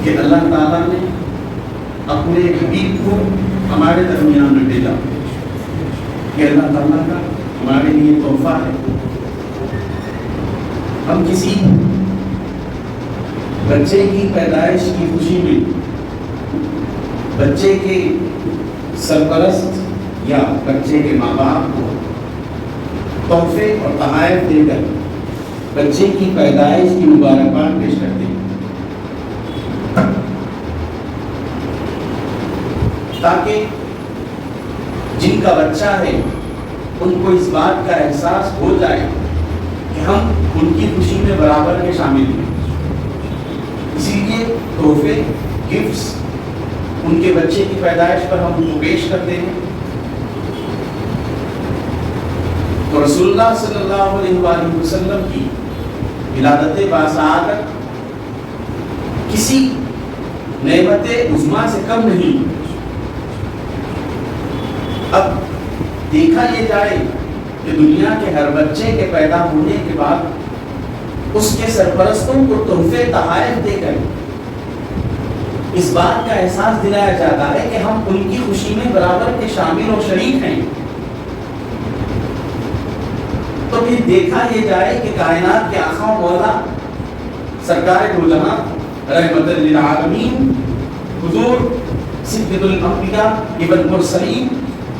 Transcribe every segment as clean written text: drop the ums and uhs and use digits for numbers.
کہ اللہ تعالیٰ نے اپنے حبیب کو ہمارے درمیان میں بھیجا، کہ اللہ تعالیٰ کا ہمارے لیے تحفہ ہے۔ ہم کسی بچے کی پیدائش کی خوشی میں بچے کے سرپرست یا بچے کے ماں باپ کو تحفے اور تحائف دے کر بچے کی پیدائش کی مبارکباد پیش کرتے ہیں، تاکہ جن کا بچہ ہے ان کو اس بات کا احساس ہو جائے کہ ہم ان کی خوشی میں برابر کے شامل ہیں۔ اسی لیے تحفے، گفٹس ان کے بچے کی پیدائش پر ہم ان کو پیش کرتے ہیں۔ تو رسول اللہ صلی اللہ علیہ وآلہ وسلم کی ولادت باسعادت کسی نعمت عظمیٰ سے کم نہیں۔ اب دیکھا یہ جائے کہ دنیا کے ہر بچے کے پیدا ہونے کے بعد اس کے سرپرستوں کو تحفے تحائف دے کر اس بات کا احساس دلایا جاتا ہے کہ ہم ان کی خوشی میں برابر کے شامل و شریک ہیں۔ تو پھر دیکھا یہ جائے کہ کائنات کے آقا و مولا سرکار دو جہاں رحمت للعالمین حضور سید الانبیاء ابن مرسلین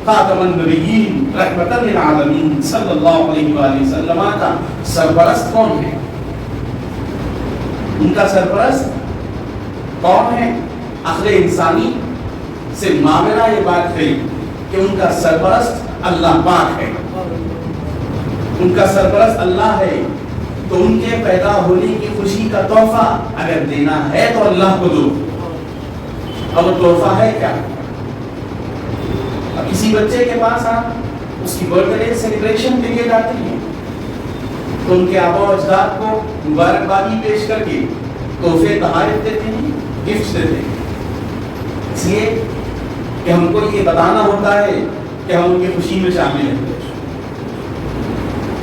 خاتم النبیین رحمت للعالمین صلی اللہ علیہ وآلہ وسلم کا سرپرست کون ہے؟ ان کا سرپرست کون ہے؟ عقل انسانی سے ماورا یہ بات ہے کہ ان کا سرپرست اللہ پاک ہے، ان کا سرپرست اللہ ہے۔ تو ان کے پیدا ہونے کی خوشی کا تحفہ اگر دینا ہے تو اللہ کو دو۔ اب وہ تحفہ ہے کیا؟ اب کسی بچے کے پاس آپ اس کی برتھ ڈے سیلیبریشن کے لیے جاتے ہیں تو ان کے آبا و اجداد کو مبارکبادی پیش کر کے تحفے تحائف دیتے ہیں، گفٹس دیتے ہیں، اس لیے کہ ہم کو یہ بتانا ہوتا ہے کہ ہم ان کی خوشی میں شامل ہیں۔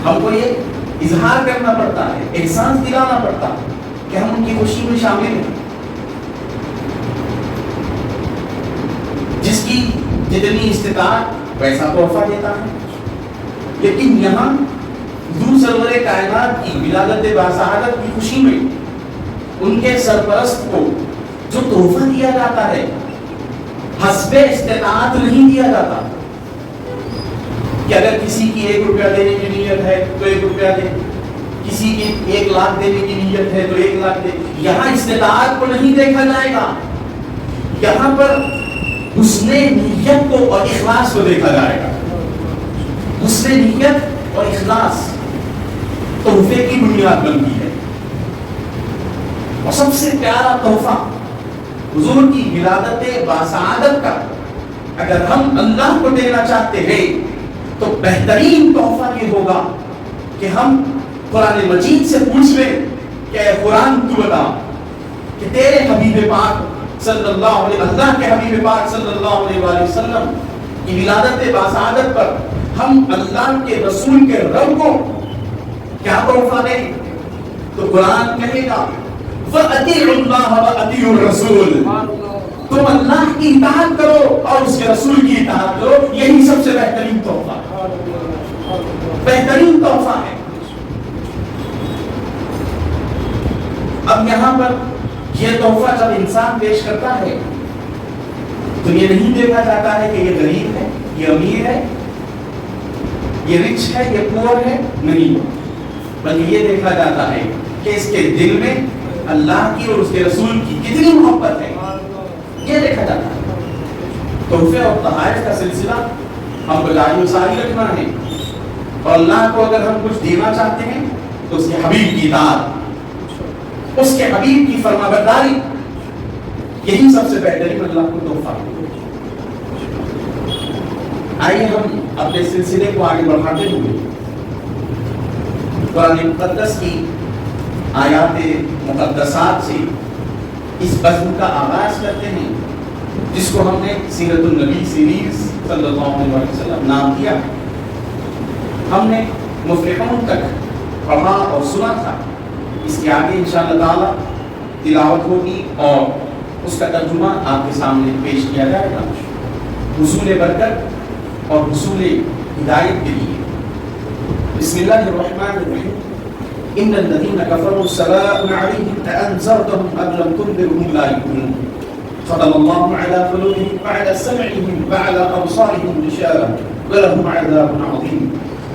ہم کو یہ اظہار کرنا پڑتا ہے، احساس دلانا پڑتا ہے کہ ہم ان کی خوشی میں شامل ہیں۔ جس کی جتنی استطاعت ویسا تحفہ دیتا ہے، لیکن یہاں حضور سرور کائنات کی ولادت باسعادت کی خوشی میں ان کے سرپرست کو جو تحفہ دیا جاتا ہے حسب استطاعت نہیں دیا جاتا کہ اگر کسی کی 1 روپیہ دینے کی نیت ہے تو 1 روپیہ دے، کسی کی 1 لاکھ دینے کی نیت ہے تو 1 لاکھ دے۔ یہاں استطاعت کو نہیں دیکھا جائے گا، یہاں پر حسن نیت کو اور اخلاص کو دیکھا جائے گا۔ حسن نیت اور اخلاص تحفے کی بنیاد بنتی ہے، اور سب سے پیارا تحفہ حضور کی ولادت باسعادت کا اگر ہم اللہ کو دینا چاہتے ہیں تو بہترین تحفہ یہ ہوگا کہ ہم قرآن مجید سے پوچھ لیں کہ اے قرآن تو بتا کہ تیرے حبیب پاک صلی اللہ علیہ اللہ کے حبیب پاک صلی اللہ علیہ وآلہ وسلم کی ولادت باسعادت پر ہم اللہ کے رسول کے رب کو کیا تحفہ دیں؟ تو قرآن کہے گا وَأَطِيعُوا اللَّهَ وَأَطِيعُوا الرَّسُولَ، تم اللہ کی اطاعت کرو اور اس کے رسول کی اطاعت کرو، یہی سب سے بہترین تحفہ ہے، بہترین تحفہ ہے۔ اب یہاں پر یہ تحفہ جب انسان پیش کرتا ہے تو یہ نہیں دیکھا جاتا ہے کہ یہ غریب ہے، یہ امیر ہے، یہ رچ ہے، یہ پور ہے، نہیں، بلکہ یہ دیکھا جاتا ہے کہ اس کے دل میں اللہ کی اور اس کے رسول کی کتنی محبت ہے، یہ دیکھا جاتا ہے۔ تحفے اور تحائف کا سلسلہ ہم کو جاری و ساری رکھنا ہے، اور اللہ کو اگر ہم کچھ دینا چاہتے ہیں تو اس کے حبیب کی اطاعت، اس کے حبیب کی فرمانبرداری، یہی سب سے بہترین اللہ کو تحفہ ہے۔ آئیے ہم اپنے سلسلے کو آگے بڑھاتے ہوئے قرآن مقدس کی آیات مقدسات سے اس بزم کا آغاز کرتے ہیں جس کو ہم نے سیرت النبی سیریز صلی اللہ علیہ وسلم نام دیا۔ ہم نے مفلحون تک پڑھا اور سنا تھا، اس کے آگے انشاءاللہ تعالی تلاوت ہوگی اور اس کا ترجمہ آپ کے سامنے پیش کیا جائے گا حصول برکت اور حصول ہدایت کے لیے۔ بسم اللہ الرحمن الرحیم۔ ان الذين كفروا سواء عليهم أأنذرتهم أم لم تنذرهم لا يؤمنون ختم الله على قلوبهم وعلى سمعهم وعلى أبصارهم غشاوة ولهم عذاب عظيم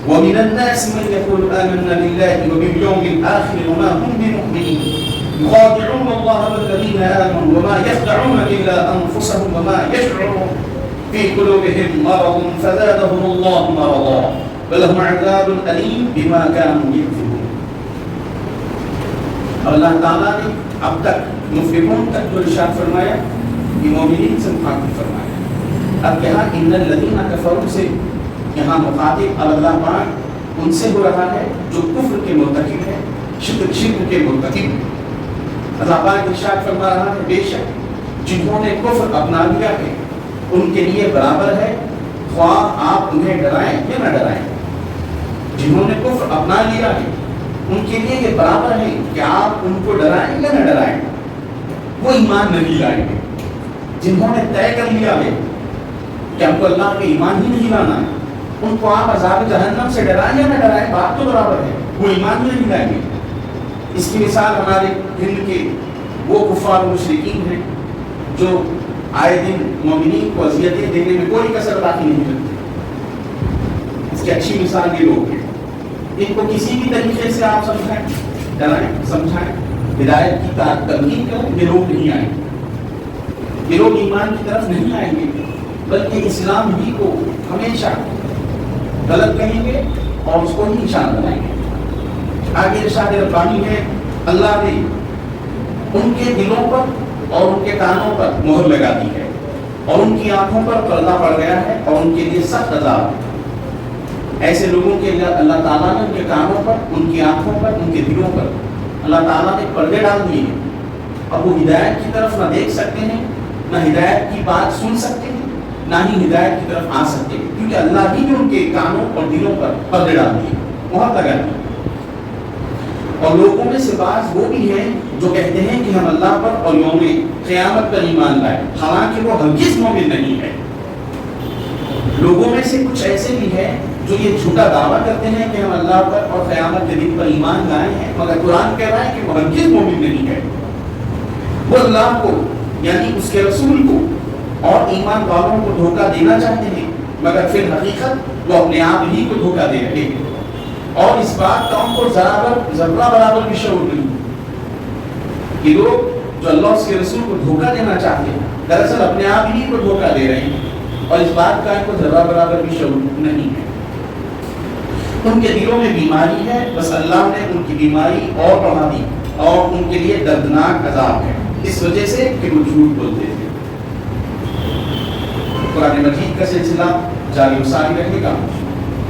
ومن الناس من يقول آمنا بالله وباليوم الآخر وما هم بمؤمنين يخادعون الله والذين آمنوا وما يخدعون إلا أنفسهم وما يشعرون في قلوبهم مرض فزادهم الله مرضا ولهم عذاب أليم بما كانوا يكفرون۔ اللہ تعالیٰ نے اب تک مفلحون تک جو ارشاد فرمایا یہ مومنین سے مخاطب فرمایا۔ اب یہاں ان الذین کفروا سے یہاں مخاطب اللہ پاک ان سے ہو رہا ہے جو کفر کے مرتکب ہے، شرک کے مرتکب ہے۔ اللہ پاک ارشاد فرما رہا ہے بے شک جنہوں نے کفر اپنا لیا ہے ان کے لیے برابر ہے خواہ آپ انہیں ڈرائیں یا نہ ڈرائیں۔ جنہوں نے کفر اپنا لیا ہے ان کے لیے یہ برابر ہے کہ آپ ان کو ڈرائیں یا نہ ڈرائیں، وہ ایمان نہیں لائیں گے۔ جنہوں نے طے کر لیا ہے کہ ہم کو اللہ کے ایمان ہی نہیں لانا ہے، ان کو آپ عذاب جہنم سے ڈرائیں یا نہ ڈرائیں، بات تو برابر ہے، وہ ایمان ہی نہیں لائیں گے۔ اس کی مثال ہمارے ہند کے وہ کفار و مشرکین ہیں جو آئے دن مومنین کو اذیتیں دینے میں کوئی کسر باقی نہیں رکھتے۔ اس کی اچھی مثال یہ لوگ ہیں، ان کو کسی بھی طریقے سے آپ سمجھائیں، ڈرائیں، سمجھائیں، ہدایت کی ترغیب کریں، یہ لوگ نہیں آئیں گے، یہ لوگ ایمان کی طرف نہیں آئیں گے، بلکہ اسلام ہی کو ہمیشہ غلط کہیں گے اور اس کو ہی نشان بنائیں گے۔ آگے ارشاد ربانی ہے اللہ نے ان کے دلوں پر اور ان کے کانوں پر مہر لگا دی ہے اور ان کی آنکھوں پر پردہ پڑ گیا ہے اور ان کے لیے سخت عذاب ہے۔ ایسے لوگوں کے لیے اللہ تعالیٰ نے ان کے کانوں پر، ان کی آنکھوں پر، ان کے دلوں پر اللہ تعالیٰ نے پردے ڈال دیے ہیں۔ اب وہ ہدایت کی طرف نہ دیکھ سکتے ہیں، نہ ہدایت کی بات سن سکتے ہیں، نہ ہی ہدایت کی طرف آ سکتے ہیں، کیونکہ اللہ ہی نے ان کے کانوں اور دلوں پر پردے ڈال دیے، مہر لگا دی۔ اور لوگوں میں سے بعض وہ بھی ہیں جو کہتے ہیں کہ ہم اللہ پر اور یوم قیامت پر ایمان لائے، حالانکہ وہ ہرگز مومن نہیں ہے۔ لوگوں میں سے کچھ ایسے بھی ہیں جو یہ جھوٹا دعویٰ کرتے ہیں کہ ہم اللہ پر اور قیامت کے دن پر ایمان لائے ہیں، مگر قرآن کہہ رہا ہے کہ وہ ہرگز مومن نہیں ہے۔ وہ اللہ کو یعنی اس کے رسول کو اور ایمان والوں کو دھوکہ دینا چاہتے ہیں، مگر پھر حقیقت وہ اپنے آپ ہی کو دھوکہ دے رہے ہیں، اور اس بات کا ان کو ذرہ برابر بھی شعور نہیں۔ یہ لوگ جو اللہ اس کے رسول کو دھوکہ دینا چاہتے ہیں دراصل اپنے آپ ہی کو دھوکہ دے رہے ہیں، اور اس بات کا ان کو ذرہ برابر بھی شعور نہیں ہے۔ ان کے دلوں میں بیماری ہے، بس اللہ نے ان کی بیماری اور بڑھا دی اور ان کے لیے دردناک عذاب ہے، اس وجہ سے کہ وہ جھوٹ بولتے تھے۔ قرآن مجید کا سلسلہ جاری و ساری رہے گا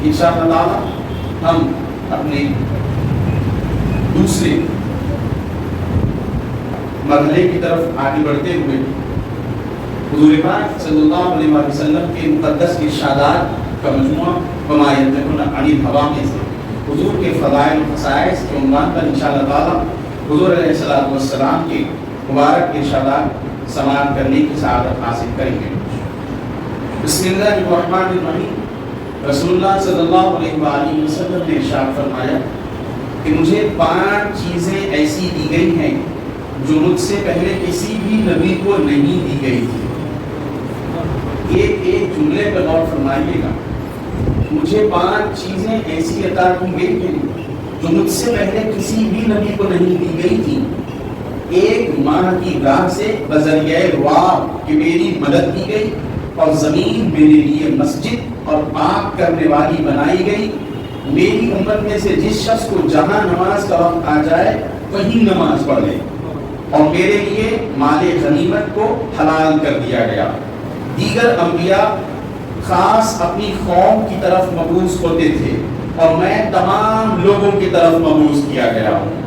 انشاءاللہ تعالی۔ ہم اپنے دوسرے مرحلے کی طرف آگے بڑھتے ہوئے حضور پاک صلی اللہ علیہ وسلم کے مقدس ارشادات کا مجموعہ وما ينطق عن الهوى میں سے حضور کے فضائل و خصائص کے عنوان پر انشاءاللہ تعالی حضور علیہ السلام کے مبارک ارشادات سماعت کرنے کی سعادت حاصل کریں گے۔ بسم اللہ الرحمن الرحیم۔ رسول اللہ صلی اللہ علیہ وآلہ وسلم نے ارشاد فرمایا کہ مجھے 5 چیزیں ایسی دی گئی ہیں جو مجھ سے پہلے کسی بھی نبی کو نہیں دی گئی تھی۔ ایک جملے پر غور فرمائیے گا، مجھے 5 چیزیں ایسی عطا کی گئی ہیں جو مجھ سے پہلے کسی بھی نبی کو نہیں دی گئی تھی۔ ایک ماہ کی راہ سے بذریعہ رواب کہ میری مدد کی گئی، اور زمین میرے لیے مسجد اور پاک کرنے والی بنائی گئی۔ میری امت میں سے جس شخص کو جہاں نماز کا وقت آ جائے وہیں نماز پڑھ لے، اور میرے لیے مال غنیمت کو حلال کر دیا گیا۔ دیگر انبیاء خاص اپنی قوم کی طرف مبعوث ہوتے تھے، اور میں تمام لوگوں کی طرف مبعوث کیا گیا ہوں،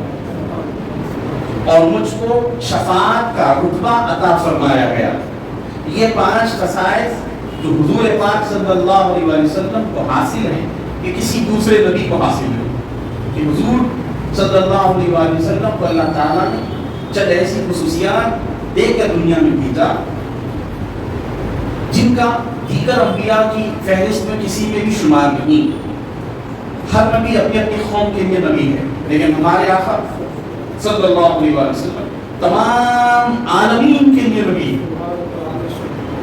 اور مجھ کو شفاعت کا رتبہ عطا فرمایا گیا۔ یہ 5 خصائص جو حضور پاک صلی اللہ علیہ وسلم کو حاصل ہیں، یہ کسی دوسرے نبی کو حاصل نہیں۔ کہ حضور صلی اللہ علیہ وسلم کو اللہ تعالیٰ نے چند ایسی خصوصیات دے کر دنیا میں بھیجا جن کا دیگر انبیاء کی فہرست میں کسی میں بھی شمار نہیں. ہر نبی اپنی اپنی قوم کے لیے نبی ہے، لیکن ہمارے آقا صلی اللہ علیہ وسلم تمام عالمین کے لیے نبی ہے،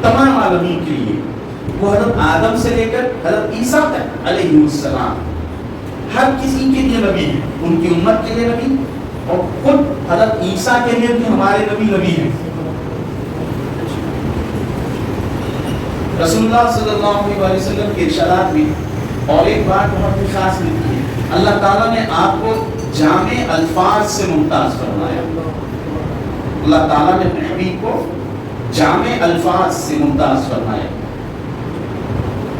تمام عالمین کے لیے. وہ حضرت آدم سے لے کر حضرت عیسیٰ تک علیہ السلام ہر کسی کے لیے نبی ہے، ان کی امت کے لیے نبی، اور خود حضرت عیسیٰ کے لیے بھی ہمارے نبی ہیں. رسول اللہ صلی اللہ علیہ وسلم کے ارشادات میں اور ایک بات بہت ہی خاص ملتی ہے، اللہ تعالیٰ نے آپ کو جامع الفاظ سے ممتاز فرمایا. اللہ تعالیٰ نے اپنے حبیب کو جامع الفاظ سے ممتاز فرمایا،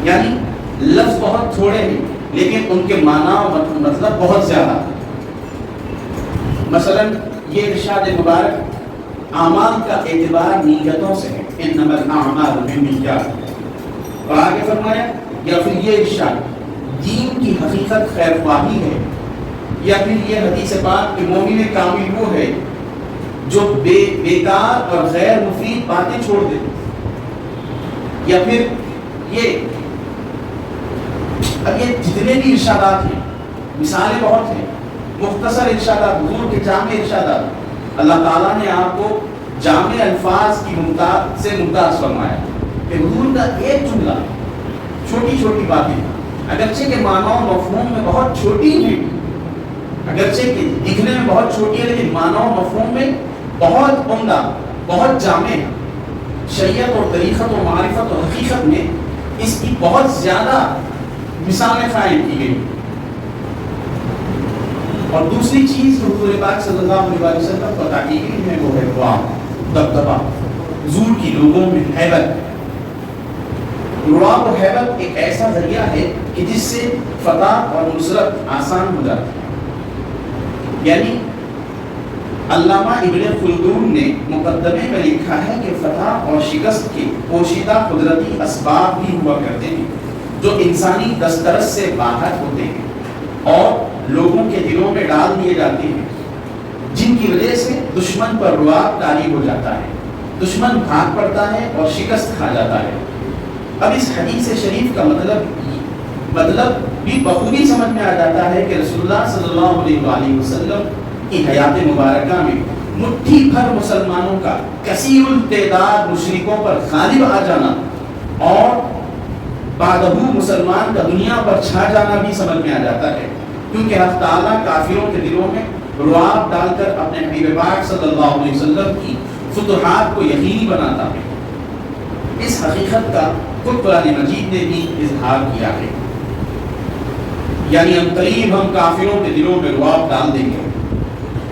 یعنی لفظ بہت تھوڑے ہیں لیکن ان کے معنی و مطلب بہت زیادہ. مثلا یہ ارشاد مبارک اعمال کا اعتبار نیتوں سے ہے، انما الاعمال بالنیات، اور آگے فرمایا یا پھر یہ ارشاد دین کی حقیقت خیر خواہی ہے، یا پھر یہ حدیث پاک کہ مومن کامل وہ ہے جو بیکار اور غیر مفید باتیں چھوڑ دے، یا پھر یہ اب یہ جتنے بھی ارشادات ہیں مثالیں بہت ہیں، مختصر ارشادات، حضور کے جامع ارشادات. اللہ تعالیٰ نے آپ کو جامع الفاظ کی سے ممتاز فرمایا کہ حضور کا ایک جملہ چھوٹی چھوٹی باتیں اگرچہ کے معنی و مفہوم میں بہت چھوٹی ہیں، اگرچہ کہ دکھنے میں بہت چھوٹی ہے لیکن معنی و مفہوم میں بہت عمدہ، بہت جامع. شریعت اور طریقت و معرفت و حقیقت میں اس کی بہت زیادہ مثالیں قائم کی گئی. اور دوسری چیز جو حضور پاک صلی اللہ علیہ وسلم کو عطا کی گئی ہے وہ ہے دعا، دبدبا، حضور کی لوگوں میں ہیبت. رعب و ہیبت ایک ایسا ذریعہ ہے کہ جس سے فتح اور نصرت آسان ہو جاتی ہے. یعنی علامہ ابن خلدون نے مقدمے میں لکھا ہے کہ فتح اور شکست کے پوشیدہ قدرتی اسباب بھی ہوا کرتے ہیں جو انسانی دسترس سے باہر ہوتے ہیں اور لوگوں کے دلوں میں ڈال دیے جاتے ہیں، جن کی وجہ سے دشمن پر رعب طاری ہو جاتا ہے، دشمن بھاگ پڑتا ہے اور شکست کھا جاتا ہے. اب اس حدیث شریف کا مطلب بھی بخوبی سمجھ میں آ جاتا ہے کہ رسول اللہ صلی اللہ علیہ وآلہ وسلم کی حیات مبارکہ میں مٹھی بھر مسلمانوں کا کثیر التعداد مشرکوں پر غالب آ جانا اور بعدہ مسلمان کا دنیا پر چھا جانا بھی سمجھ میں آ جاتا ہے، کیونکہ اللہ تعالیٰ کافروں کے دلوں میں رعب ڈال کر اپنے حبیب پاک صلی اللہ علیہ وسلم کی فتوحات کو یقینی بناتا ہے. اس حقیقت کا خود قرآن مجید نے بھی اظہار کیا ہے، یعنی ہم قریب ہم کافروں کے دلوں میں رعب ڈال دیں گے.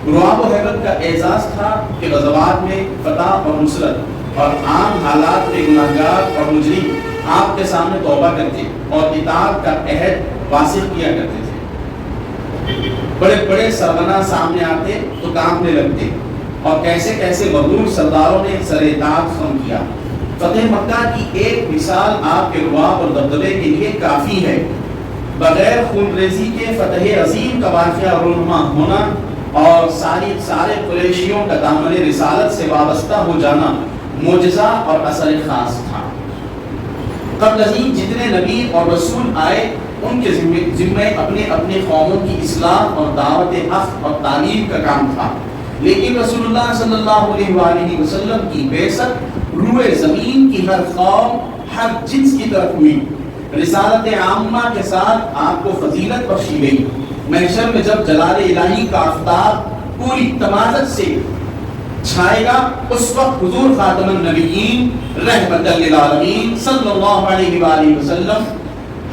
رعب و حیبت کا اعزاز تھا کہ غزوات میں فتح اور نصرت اور عام حالات میں گناہگار اور مجرم آپ کے سامنے توبہ کرتے اور اطاعت کا عہد واسق کیا کرتے تھے. بڑے بڑے سرغنہ سامنے آتے تو کانپنے لگتے، اور کیسے کیسے مغرور سرداروں نے سر اطاعت خم کیا. فتح مکہ کی ایک مثال آپ کے رعب اور دبدبے کے لیے کافی ہے. بغیر خون ریزی کے فتح عظیم کا واقعہ رونما ہونا اور سارے قریشیوں کا دامن رسالت سے وابستہ ہو جانا معجزہ اور اثر خاص تھا. قبل ازیں جتنے نبی اور رسول آئے ان کے ذمے اپنے اپنے قوموں کی اصلاح اور دعوت حق اور تعلیم کا کام تھا، لیکن رسول اللہ صلی اللہ علیہ وآلہ وسلم کی بعثت روئے زمین کی ہر قوم، ہر جنس کی طرف ہوئی. رسالت عامہ کے ساتھ آپ کو فضیلت بخشی گئی. محشر میں جب جلال الہی کا آفتاب پوری تمازت سے چھائے گا، اس وقت حضور خاتم النبیین رحمت للعالمین صلی اللہ علیہ وآلہ وسلم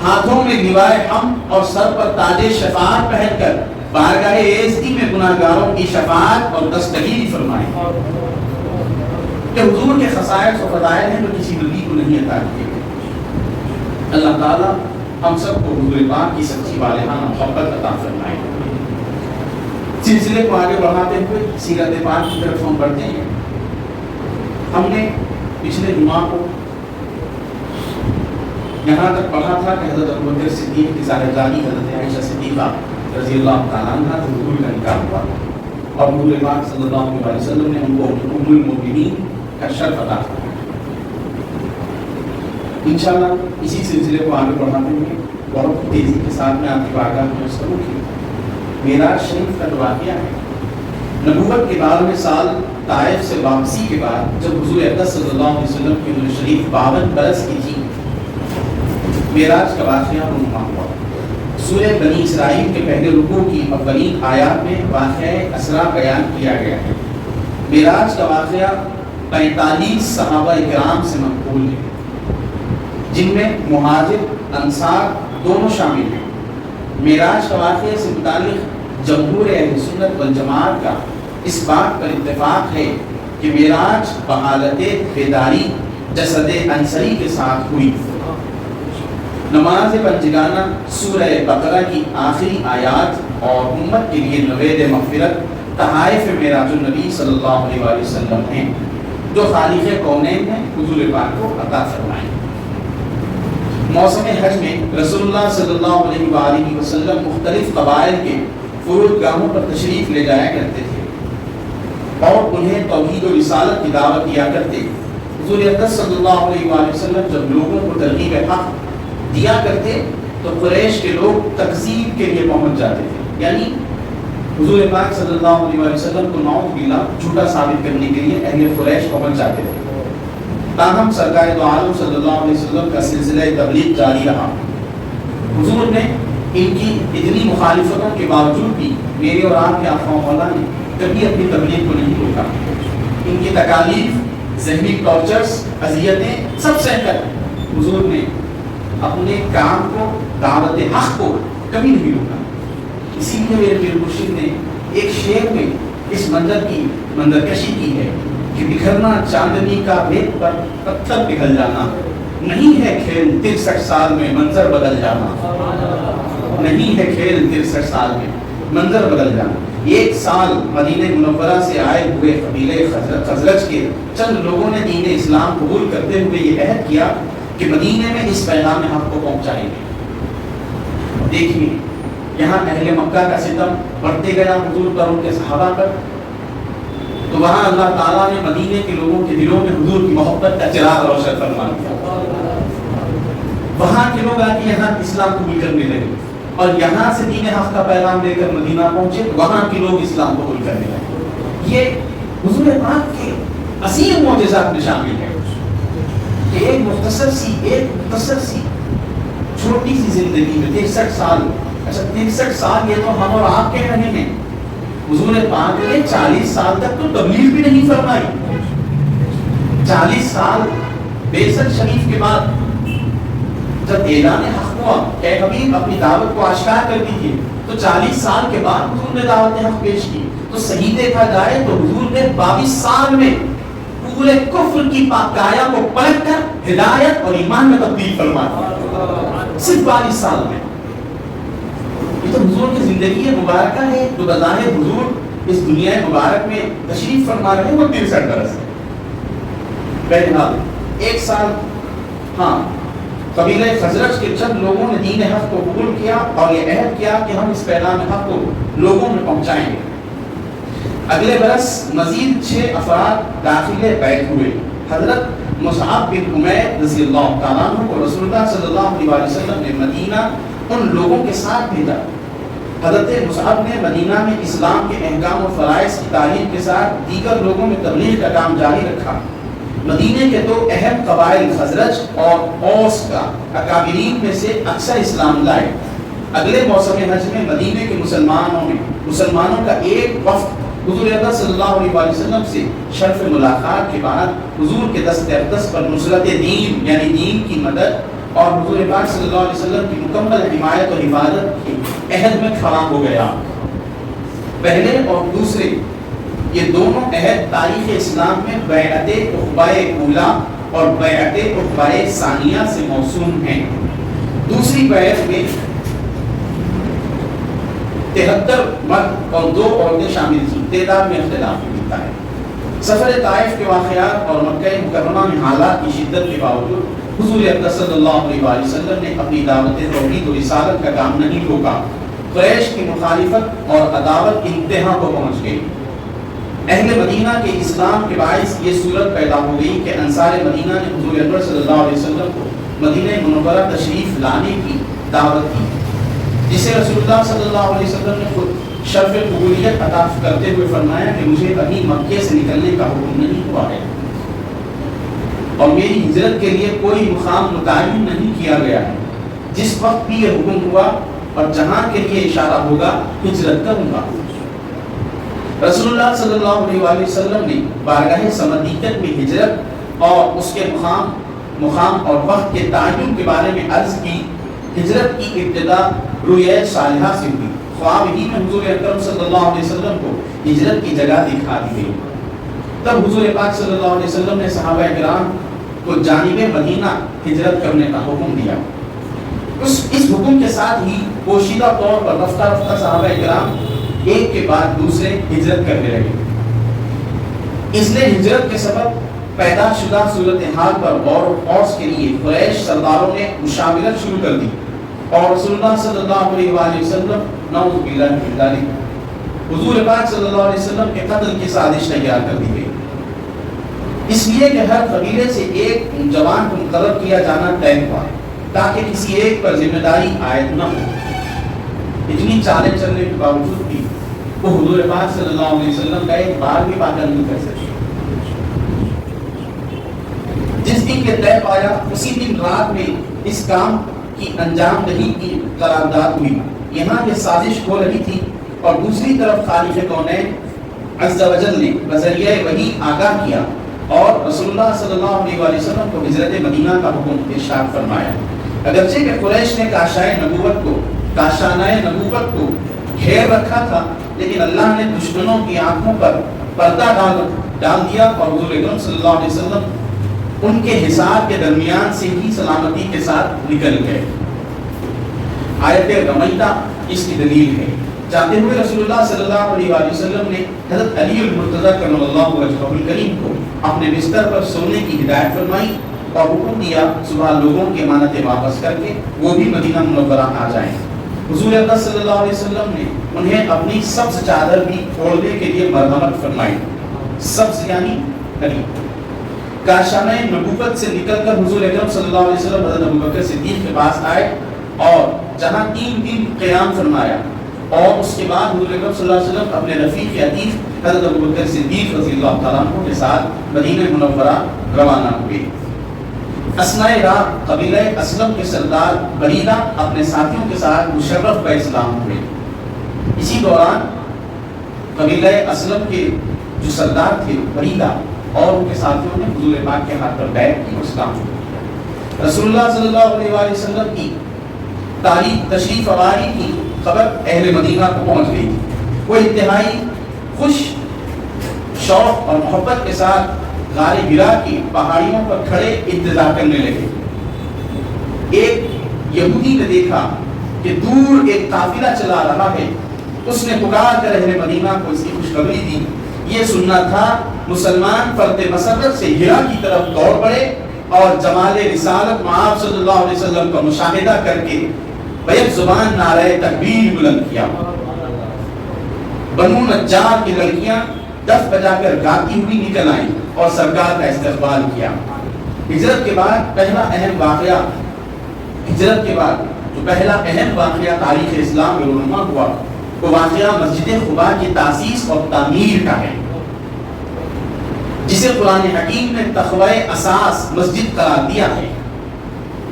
ہاتھوں میں لیوائے حمد اور سر پر تاج شفاعت پہن کر بارگاہ عزتی میں گناہگاروں کی شفاعت اور دستگیری فرمائیں. کہ حضور کے خصائص و فضائل ہیں جو کسی نبی کو نہیں عطا کیے گئے. اللہ تعالیٰ ہم سب کو حضور پاک کی سچی والہانہ محبت عطا فرمائے. سلسلے کو آگے بڑھاتے ہوئے سیرت پاک کی طرف ہم بڑھتے ہیں. ہم نے پچھلے جمعہ کو یہاں تک پڑھا تھا کہ حضرت ابوبکر صدیق کی صاحبزادی حضرت عائشہ صدیقہ رضی اللہ تعالیٰ عنہ سے حضور کا نکاح ہوا، اور حضور پاک صلی اللہ علیہ وسلم نے ان کو ام المؤمنین کا شرف عطا فرمایا۔ انشاءاللہ اسی سلسلے کو آگے بڑھاتے ہوئے بہت تیزی کے ساتھ میں آپ کی بارگاہ میں پیش کروں کہ معراج شریف کا جو واقعہ ہے، نبوت کے 12ویں سال طائف سے واپسی کے بعد جب حضور اقدس صلی اللہ علیہ وسلم کی عمر شریف 52 برس کی تھی، معراج کا واقعہ رونما ہوا۔ سورہ بنی اسرائیل کے پہلے رکوع کی اولین آیات میں واقعہ اسرا بیان کیا گیا ہے۔ معراج کا واقعہ 45 صحابہ کرام سے منقول ہے، جن میں مہاجر انصار دونوں شامل ہیں۔ معراج کا واقعہ سے متعلق جمہور اہل سنت والجماعت کا اس بات پر اتفاق ہے کہ معراج بحالت بیداری جسد انصری کے ساتھ ہوئی۔ نماز بنجگانہ سورہ بقرہ کی آخری آیات اور امت کے لیے نوید مغفرت تحائف معراج النبی صلی اللہ علیہ وآلہ وسلم ہیں، جو خالق کونین نے حضور پاک کو عطا فرمائے۔ موسم حج میں رسول اللہ صلی اللہ علیہ وآلہ وسلم مختلف قبائل کے فرودگاہوں پر تشریف لے جایا کرتے تھے اور انہیں توحید و رسالت کی دعوت دیا کرتے۔ حضور اقدس صلی اللہ علیہ وآلہ وسلم جب لوگوں کو ترغیب حق دیا کرتے تو قریش کے لوگ تکذیب کے لیے پہنچ جاتے تھے، یعنی حضور پاک صلی اللہ علیہ وآلہ وسلم کو نعوذ باللہ جھوٹا ثابت کرنے کے لیے اہل قریش پہنچ جاتے تھے۔ تاہم سرکار دو عالم صلی اللہ علیہ وسلم کا سلسلہ تبلیغ جاری رہا۔ حضور نے ان کی اتنی مخالفتوں کے باوجود بھی میرے اور آپ کے آقا و مولا نے کبھی اپنی تبلیغ کو نہیں روکا۔ ان کی تکالیف، ذہنی ٹارچرز، اذیتیں سب سہ کر حضور نے اپنے کام کو، دعوت حق کو کبھی نہیں روکا۔ اسی لیے میرے پیر مرشد نے ایک شعر میں اس منظر کی منظرکشی کی ہے کہ بکھرنا چاندنی کا بھید پر پتھر پگھل جانا، نہیں ہے کھیل 63 سال میں منظر بدل جانا، نہیں ہے کھیل 63 سال میں منظر بدل جانا۔ ایک سال مدینہ منورہ سے آئے ہوئے قبیلے خزرج کے چند لوگوں نے دین اسلام قبول کرتے ہوئے یہ عہد کیا کہ مدینے میں اس پیغام حق کو پہنچائیں گے۔ دیکھیے یہاں اہل مکہ کا ستم بڑھتے گیا حضور پر، ان کے صحابہ پر، تو وہاں اللہ تعالیٰ نے مدینے کے لوگوں کے دلوں میں حضور کی محبت کا چراغ روشن فرما دیا۔ وہاں کے لوگ آ کے یہاں اسلام قبول کرنے لگے، اور یہاں سے دین حق کا پیغام لے کر مدینہ پہنچے، وہاں کے لوگ اسلام قبول کرنے لگے۔ یہ حضور پاک کے عظیم معجزات میں شامل ہے کہ ایک مختصر سی چھوٹی سی زندگی میں 63 سال، اچھا 63 سال یہ تو ہم اور آپ کہہ رہے ہیں، حضور پاک نے 40 سال تک تو تبلیغ بھی نہیں فرمائی۔ 40 سال بعثت شریف کے بعد جب اعلان حق ہوا کہ حبیب اپنی دعوت کو آشکار کر دیجیے، تو 40 سال کے بعد حضور نے دعوت حق پیش کی۔ تو صحیح دیکھا جائے تو حضور نے 22 سال میں پورے کفر کی پاکایا کو پلٹ کر ہدایت اور ایمان میں تبدیل فرما دیا، صرف 22 سال میں۔ یہ تو حضور کی زندگی مبارکہ ہے جو بظاہر حضور اس دنیا مبارک میں تشریف فرما رہے ہیں وہ 63 برس ہے۔ بہرحال ایک سال ہاں قبیلہ خزرج کے چند لوگوں نے دین حق کو قبول کیا اور یہ عہد کیا کہ ہم اس پیغام حق کو لوگوں میں پہنچائیں گے۔ اگلے برس مزید 6 افراد داخل بیت ہوئے۔ حضرت مصعب بن عمیر رضی اللہ تعالیٰ عنہ کو رسول اللہ صلی اللہ علیہ وسلم نے مدینہ ان لوگوں کے ساتھ بھیجا۔ حضرت مصعب نے مدینہ میں اسلام کے احکام و فرائض کی تعلیم کے ساتھ دیگر لوگوں میں تبلیغ کا کام جاری رکھا۔ مدینہ کے 2 اہم قبائل خزرج اور اوس کا اکابرین میں سے اکثر اسلام لائے۔ اگلے موسم حج میں مدینہ کے مسلمانوں کا ایک وفد حضور اقدس صلی اللہ علیہ وسلم سے شرف ملاقات کے بعد حضور کے دست اقدس پر نصرت دین یعنی دین کی مدد اور حضور پاک صلی اللہ علیہ وسلم کی مکمل حمایت اور حفاظت کے عہد میں کھڑا ہو گیا۔ پہلے اور دوسرے یہ دونوں عہد تاریخ اسلام میں بیعت عقبہ اولا اور بیعت عقبہ ثانیہ سے موسوم ہیں۔ دوسری بیعت میں 73 مرد اور 2 عورتیں شامل تھیں، تعداد میں اختلاف ملتا ہے۔ سفر طائف کے واقعات اور مکہ مکرمہ میں حالات کی شدت کے باوجود حضور اقدس صلی اللہ علیہ وسلم نے اپنی دعوت توحید و رسالت کا کام نہیں روکا۔ قریش کی مخالفت اور عداوت کی انتہا کو پہنچ گئی۔ اہل مدینہ کے اسلام کے باعث یہ صورت پیدا ہو گئی کہ انصار مدینہ نے حضور اکبر صلی اللہ علیہ وسلم کو مدینہ منورہ تشریف لانے کی دعوت دی، جسے رسول اللہ صلی اللہ علیہ وسلم نے خود شرف قبولیت عطا کرتے ہوئے فرمایا کہ مجھے ابھی مکے سے نکلنے کا حکم نہیں ہوا ہے اور میری ہجرت کے لیے کوئی مقام متعین نہیں کیا گیا ہے، جس وقت بھی یہ حکم ہوا اور جہاں کے لیے اشارہ ہوگا ہجرت کروں گا۔ رسول اللہ صلی اللہ علیہ وآلہ وسلم نے بارگاہ سمدیت میں ہجرت اور اس کے مقام اور وقت کے تعین کے بارے میں عرض کی۔ ہجرت کی ابتدا رؤیا صالحہ سے ہوئی، خواب ہی میں حضور اکرم صلی اللہ علیہ وسلم کو ہجرت کی جگہ دکھا دی گئی۔ تب حضور پاک صلی اللہ علیہ وسلم نے صحابہ کرام کو جانب مدینہ ہجرت کرنے کا حکم دیا۔ اس حکم کے ساتھ ہی پوشیدہ طور پر رفتہ رفتہ صحابہ کرام ایک کے بعد دوسرے ہجرت کرنے لگے۔ اس لیے ہجرت کے سبب پیدا شدہ صورتحال پر غور و خوض کے لیے قریش سرداروں نے مشاورت شروع کر دی اور رسول اللہ صلی اللہ علیہ وآلہ وسلم نعوذ باللہ من ذالک حضور پاک صلی اللہ علیہ وسلم کے قتل کی سازش تیار کر دی گئی، اس لیے کہ ہر قبیلے سے ایک جوان کو مقرر کیا جانا طے ہوا تاکہ کسی ایک پر ذمہ داری عائد نہ ہو۔ اتنی چالیں چلنے کے باوجود بھی وہ حضور پاک صلی اللہ علیہ وسلم کا ایک بار بھی پابند نہیں کر سکے۔ جس دن کے طے پایا اسی دن رات میں اس کام کی انجام دہی کی قرارداد ہوئی۔ یہاں یہ سازش ہو رہی تھی اور دوسری طرف خالق کونین عز و جل نے بذریعہ وحی آگاہ کیا اور رسول اللہ صلی اللہ علیہ وآلہ وسلم کو ہجرت مدینہ کا حکم ارشاد فرمایا۔ اگرچہ کہ قریش نے کاشانۂ نبوت کو گھیر رکھا تھا، لیکن اللہ نے دشمنوں کی آنکھوں پر پردہ ڈال دیا اور حضور اکرم صلی اللہ علیہ وسلم ان کے حصار کے درمیان سے ہی سلامتی کے ساتھ نکل گئے۔ آیت رمیدہ اس کی دلیل ہے۔ جاتے ہوئے رسول اللہ صلی اللہ علیہ وآلہ وسلم نے حضرت علی المرتضیٰ کرم اللہ وجہہ الکریم کو اپنے بستر پر سونے کی ہدایت فرمائی اور حکم دیا صبح لوگوں کی امانتیں واپس کر کے وہ بھی مدینہ منورہ آ جائیں۔ حضور اکرم صلی اللہ علیہ وسلم نے انہیں اپنی سبز چادر بھی اوڑھنے کے لیے مرحمت فرمائی۔ سبز یعنی ہری۔ کاشانہ نبوت سے نکل کر حضور اکرم صلی اللہ علیہ وسلم حضرت ابوبکر صدیق کے پاس آئے اور جہاں 3 دن قیام فرمایا اور اس کے بعد حضور اکرم صلی اللہ علیہ وسلم اپنے رفیق عتیق حضرت ابوبکر صدیق رضی اللہ تعالیٰ عنہ کے ساتھ مدینہ منورہ روانہ ہوئے۔ اثناء راہ قبیلہ اسلم کے سردار بریدہ اپنے ساتھیوں کے ساتھ مشرف بہ اسلام ہوئے۔ اسی دوران قبیلہ اسلم کے جو سردار تھے بریدہ اور ان کے ساتھیوں نے حضور پاک کے ہاتھ پر بیعت کی اور اسلام ہوئے۔ رسول اللہ صلی اللہ علیہ وآلہ وسلم کی تاریخ تشریف آوری کی خبر اہل مدینہ کو پہنچ گئی تھی۔ وہ انتہائی خوش شوق اور محبت کے ساتھ غار ہرا کی پہاڑیوں پر کھڑے انتظار کرنے لگے۔ ایک یہودی نے دیکھا کہ دور ایک قافلہ چلا رہا ہے، اس نے پکار کر اہل مدینہ کو اس کی خوشخبری دی۔ یہ سننا تھا مسلمان فرد مسرت سے ہرا کی طرف دوڑ پڑے اور جمال رسالت معاذ صلی اللہ علیہ وسلم کا مشاہدہ کر کے بیک زبان نعرہ تکبیر بلند کیا۔ بنو نجار کی لڑکیاں دف بجا کر گاتی ہوئی نکل آئیں اور سرکار کا استقبال کیا۔ ہجرت کے بعد پہلا اہم واقعہ تاریخ اسلام میں رونما ہوا وہ واقعہ مسجد قباء کی تاسیس اور تعمیر کا ہے، جسے قرآن حکیم نے تقوی اساس مسجد قرار دیا ہے۔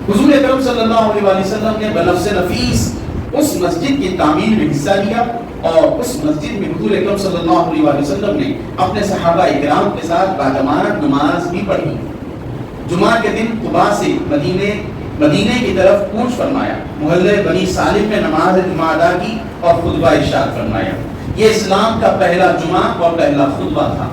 حضور اکرم صلی اللہ علیہ وآلہ وسلم نے بنفس نفیس اس مسجد کی تعمیر میں حصہ لیا اور اس مسجد میں حضور اکرم صلی اللہ علیہ وآلہ وسلم نے اپنے صحابہ اکرام کے ساتھ باجماعت نماز بھی پڑھی۔ جمعہ کے دن قباء سے مدینے کی طرف کوچ فرمایا، محلے بنی سالم میں نماز جمعہ ادا کی اور خطبہ ارشاد فرمایا۔ یہ اسلام کا پہلا جمعہ اور پہلا خطبہ تھا۔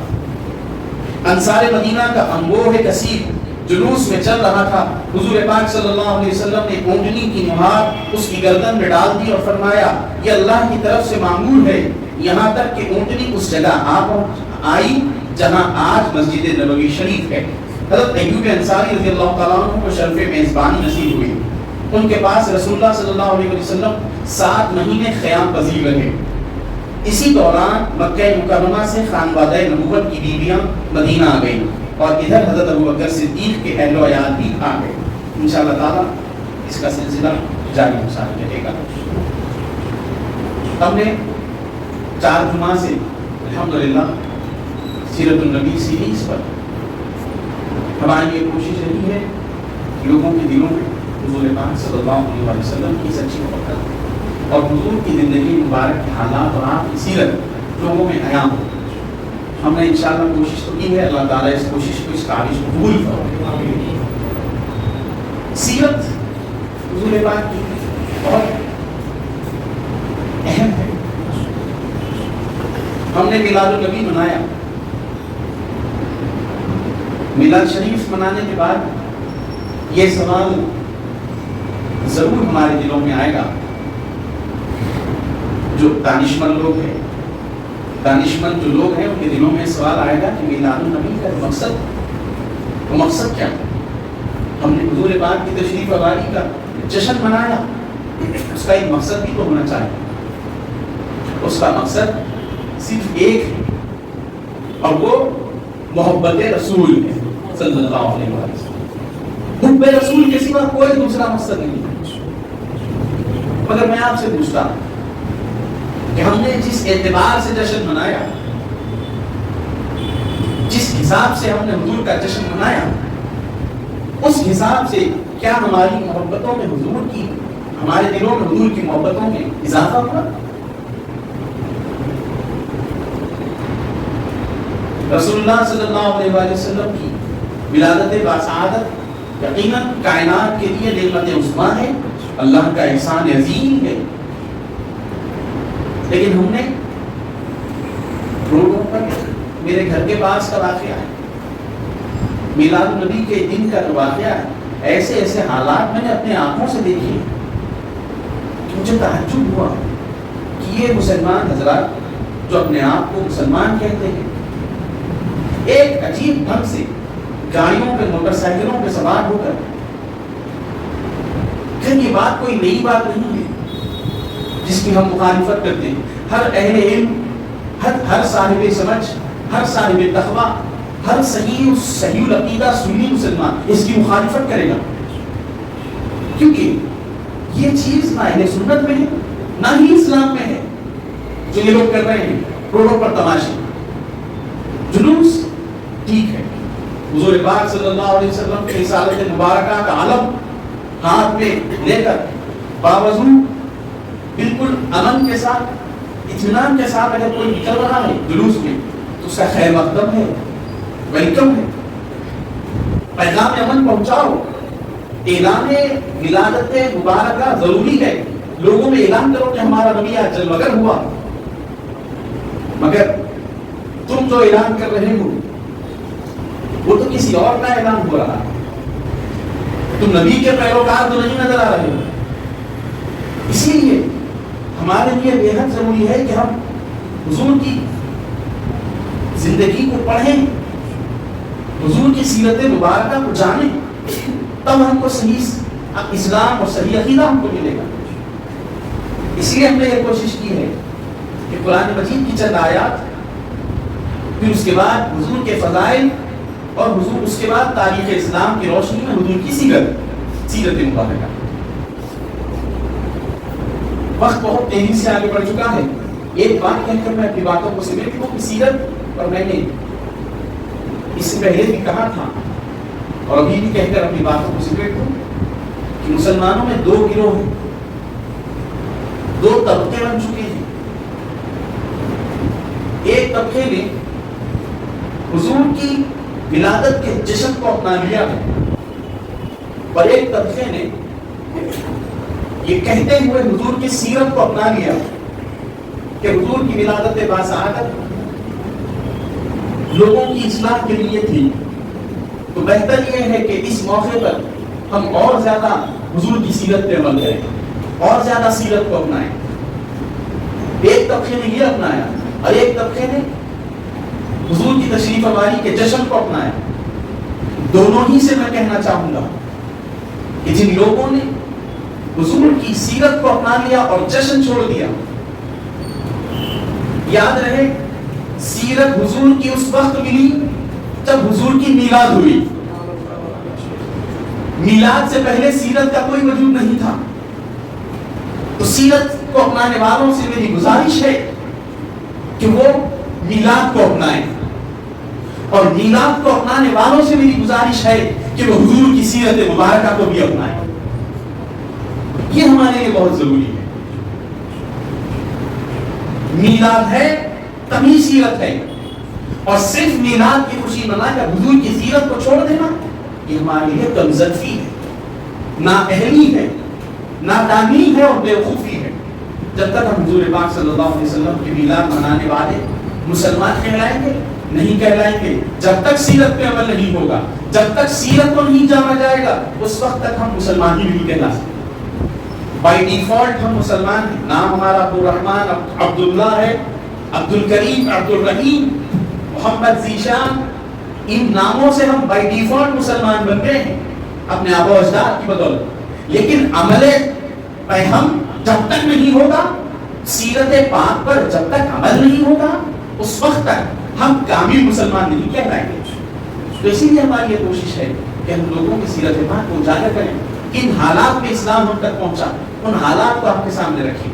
انصار مدینہ کا انبوہ کثیر جلوس میں چل رہا تھا۔ حضور پاک صلی اللہ علیہ وسلم نے اونٹنی کی مہار اس کی گردن میں ڈال دی اور فرمایا یہ اللہ کی طرف سے معمول ہے، یہاں تک کہ اونٹنی اس جگہ آئی جہاں آج مسجد نبوی شریف ہے۔ حضرت ایوب انصاری رضی اللہ تعالیٰ عنہ کو شرف میزبانی نصیب ہوئی۔ ان کے پاس رسول اللہ صلی اللہ علیہ وسلم 7 مہینے قیام پذیر رہے۔ اسی دوران مکہ مکرمہ سے خانوادہ نبوت کی بیویاں مدینہ آ گئیں اور ادھر حضرت ابوبکر صدیق کے اہل و عیال بھی آ گئے. انشاءاللہ تعالیٰ اس کا سلسلہ جاری مسار رہے گا. ہم نے 4 جمعہ سے الحمدللہ سیرت النبی سیریز پر ہماری یہ کوشش رہی ہے لوگوں کے دلوں میں حضور پاک صلی اللہ علیہ وسلم کی سچی محبت اور حضور کی زندگی مبارک کے حالات اور آپ کی سیرت لوگوں میں عیاں ہو. ہم نے انشاءاللہ کوشش تو کی ہے, اللہ تعالیٰ اس کوشش کو اس کاوش کو قبول کرے. سیرت حضور پاک کی بہت اہم ہے. ہم نے میلاد النبی منایا. میلاد شریف منانے کے بعد یہ سوال ضرور ہمارے دلوں میں آئے گا, جو دانشمند لوگ ہیں, دانشمند جو لوگ ہیں ان کے دلوں میں سوال آئے گا کہ میلاد النبی کا مقصد کیا ہے؟ ہم نے حضور پاک کی تشریف آوری کا جشن منایا, اس کا ایک مقصد بھی تو ہونا چاہیے. اس کا مقصد صرف ایک ہے اور وہ محبت رسول ہے صلی اللہ علیہ وسلم. حب رسول کے سوا کوئی دوسرا مقصد نہیں ہے. مگر میں آپ سے پوچھتا ہوں کہ ہم نے جس اعتبار سے جشن منایا, جس حساب سے ہم نے حضور کا جشن منایا, اس حساب سے کیا ہماری محبتوں میں حضور کی, ہمارے دلوں میں حضور کی محبتوں میں اضافہ ہوا؟ رسول اللہ صلی اللہ علیہ وسلم کی ولادت باسعادت یقیناً کائنات کے لیے نعمت عظمیٰ ہے, اللہ کا احسان عظیم ہے. لیکن ہم نے روڈوں پر, میرے گھر کے پاس کا واقعہ ہے, میلاد النبی کے دن کا جو واقعہ ہے, ایسے ایسے حالات میں نے اپنے آنکھوں سے دیکھے کہ مجھے تعجب ہوا کہ یہ مسلمان حضرات جو اپنے آپ کو مسلمان کہتے ہیں, ایک عجیب ڈھنگ سے گاڑیوں پہ, موٹر سائیکلوں پہ سوار ہو کر, پھر یہ بات کوئی نئی بات نہیں ہے جس کی ہم مخالفت کرتے ہیں. ہر اہل علم, ہر صاحب سمجھ, ہر صاحب تقویٰ, ہر صحیح العقیدہ سنی مسلمان اس کی مخالفت کرے گا, کیونکہ یہ چیز نہ اہل سنت میں ہے نہ ہی اسلام میں ہے. جو یہ لوگ کر رہے ہیں روڈوں پر تماشے, جلوس, ٹھیک ہے, حضور پاک صلی اللہ علیہ وسلم کی رسالت مبارکہ کا علم ہاتھ میں لے کر باوضو بالکل امن کے ساتھ, اطمینان کے ساتھ اگر کوئی نکل رہا ہے جلوس میں تو اس کا خیر مقدم ہے, ویلکم ہے. پیغام امن پہنچاؤ, اعلان ولادت مبارکہ ضروری ہے. لوگوں میں اعلان کرو کہ ہمارا نبی آج جلوگر ہوا. مگر تم جو اعلان کر رہے ہو وہ تو کسی اور کا اعلان ہو رہا ہے, تم نبی کے پیروکار تو نہیں نظر آ رہے ہو. اسی لیے ہمارے لیے بے حد ضروری ہے کہ ہم حضور کی زندگی کو پڑھیں, حضور کی سیرت مبارکہ کو جانیں, تب ہم کو صحیح اسلام اور صحیح عقیدہ ہم کو ملے گا. اس لیے ہم نے یہ کوشش کی ہے کہ قرآن مجید کی چند آیات, پھر اس کے بعد حضور کے فضائل, اور حضور اس کے بعد تاریخ اسلام کی روشنی میں حضور کی سیرت مبارکہ. وقت بہت تیزی سے آگے بڑھ چکا ہے. ایک بات کہہ کر میں اپنی باتوں کو سمیٹ دوں کہ سیرت, اور میں نے اس سے پہلے بھی کہا تھا اور ابھی بھی کہہ کر اپنی باتوں کو سمیٹ دوں کہ مسلمانوں میں 2 گروہ ہیں, 2 طبقے بن چکے ہیں. ایک طبقے نے حضور کی ولادت کے جشن کو اپنا لیا ہے, اور ایک طبقے نے یہ کہتے ہوئے حضور کی سیرت کو اپنا لیا کہ حضور کی ولادت باسعادت لوگوں کی اصلاح کے لیے تھی. تو بہتر یہ ہے کہ اس موقع پر ہم اور زیادہ حضور کی سیرت پہ عمل کریں, اور زیادہ سیرت کو اپنائیں. ایک طبقے نے یہ اپنایا اور ایک طبقے نے حضور کی تشریف آوری کے جشن کو اپنایا. دونوں ہی سے میں کہنا چاہوں گا کہ جن لوگوں نے حضور کی سیرت کو اپنا لیا اور جشن چھوڑ دیا, یاد رہے سیرت حضور کی اس وقت ملی جب حضور کی میلاد ہوئی. میلاد سے پہلے سیرت کا کوئی وجود نہیں تھا. تو سیرت کو اپنانے والوں سے میری گزارش ہے کہ وہ میلاد کو اپنائیں, اور میلاد کو اپنانے والوں سے میری گزارش ہے کہ وہ حضور کی سیرت مبارکہ کو بھی اپنائیں. یہ ہمارے لیے بہت ضروری ہے. میلاد ہے تبھی سیرت ہے, اور صرف میلاد کی خوشی منا کر حضور کی سیرت کو چھوڑ دینا یہ ہمارے لیے کمزرفی ہے, نااہلی ہے, نادانی ہے اور بیوقوفی ہے. جب تک ہم حضور پاک صلی اللہ علیہ وسلم کی میلاد منانے والے مسلمان کہلائیں گے نہیں کہلائیں گے جب تک سیرت پہ عمل نہیں ہوگا, جب تک سیرت کو نہیں جانا جائے گا اس وقت تک ہم مسلمان ہی نہیں کہلا سکتے. بائی ڈیفالٹ ہم مسلمان ہیں, نام ہمارا عبد الرحمن عبداللہ ہے, عبد الکریم عبد الرحیم محمد ذیشان, ان ناموں سے ہم بائی ڈیفالٹ مسلمان بن گئے ہیں اپنے آبا و اجداد کی بدولت. لیکن عمل پہ ہم جب تک نہیں ہوگا, سیرت پاک پر جب تک عمل نہیں ہوگا اس وقت تک ہم کامل مسلمان نہیں کہلائیں گے. تو اسی لیے ہماری یہ کوشش ہے کہ ہم لوگوں کی سیرت پاک کو اجاگر کریں. کن حالات میں اسلام ہم تک پہنچا ان حالات کو آپ کے سامنے رکھیں.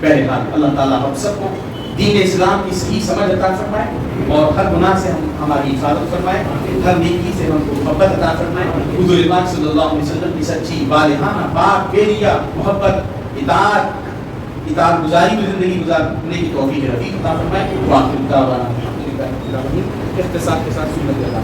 بہرحال اللہ تعالیٰ ہم سب کو دین اسلام کی صحیح سمجھ عطا فرمائے اور ہر گناہ سے ہماری حفاظت فرمائے, ہر نیکی سے ہم کو محبت عطا فرمائے. حضور پاک صلی اللہ علیہ وسلم کی سچی بالغانہ پاک بیریا محبت اطاعت گزاری میں زندگی گزارنے کی توفیق رفیق عطا فرمائے. واخر دعوانا اختصار کے ساتھ سنت اللہ.